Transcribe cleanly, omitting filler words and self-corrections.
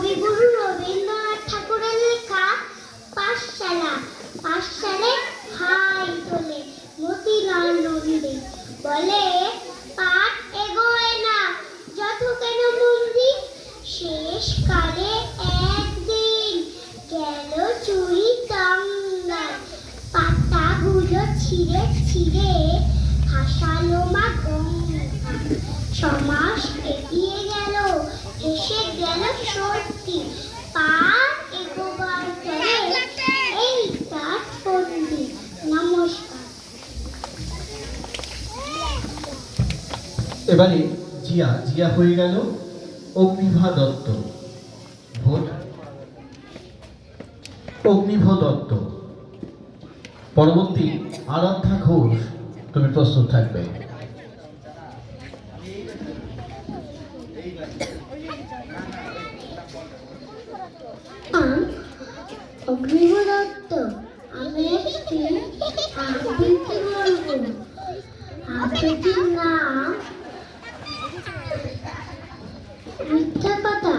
কবিগুরু রবীন্দ্রনাথ ঠাকুরের লেখা পাঠশালা। পাঠশালে হাই তোলে মতিলাল নন্দী, বলে পাঠ এগোয় না যত কেন মন্দি। শেষ কালে একদিন গেল চুরি গঙ্গায়, পাতাগুলো ছিঁড়ে ছিঁড়ে ভাসালো মা গঙ্গা। সমাস এগিয়ে গেল, এসে গেল সত্যি, পার এগোবার চলে এই তার ফন্দি। নমস্কার। এবারে জিয়া জিয়া হয়ে গেল অগ্নিভা দত্ত। ভোট অগ্নিভ দত্ত। পরবর্তী আরাধ্যা ঘোষ, তুমি প্রস্তুত থাকবে। অগ্নিভ দত্ত, আমি একটি আবৃত্তি বলবো। আবৃত্তির নাম মিথ্যা কথা।